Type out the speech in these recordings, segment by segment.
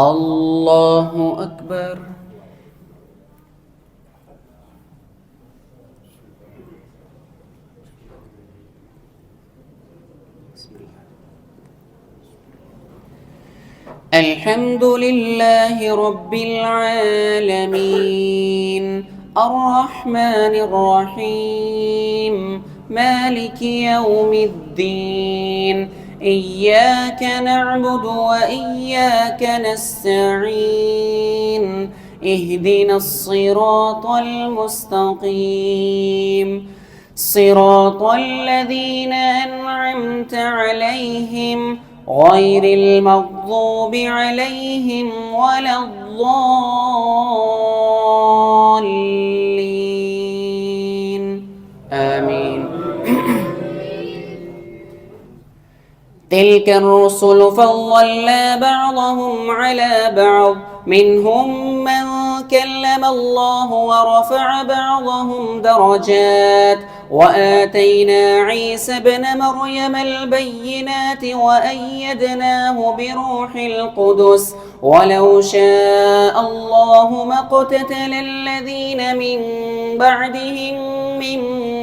الله أكبر. الحمد لله رب العالمين الرحمن الرحيم مالك يوم الدين إياك نعبد وإياك نستعين اهدنا الصراط المستقيم صراط الذين أنعمت عليهم غير المغضوب عليهم ولا الضالين آمين. تلك الرسل فضلنا بعضهم على بعض منهم من كلم الله ورفع بعضهم درجات وآتينا عيسى ابن مريم البينات وأيدناه بروح القدس ولو شاء الله ما اقتتل الذين من بعدهم من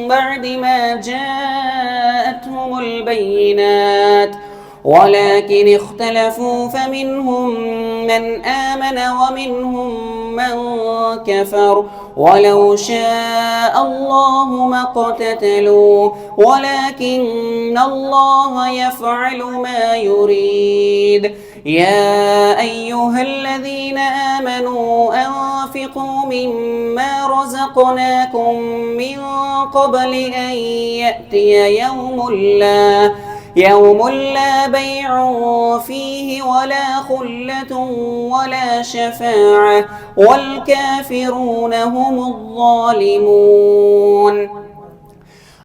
بعد ما جاءتهم البينات ولكن اختلفوا فمنهم من آمن ومنهم من كفر ولو شاء الله ما اقتتلوا ولكن الله يفعل ما يريد. يا أيها الذين آمنوا أنفقوا مما رزقناكم من قبل أن يأتي يوم لا بيع فيه ولا خلة ولا شفاعة والكافرون هم الظالمون.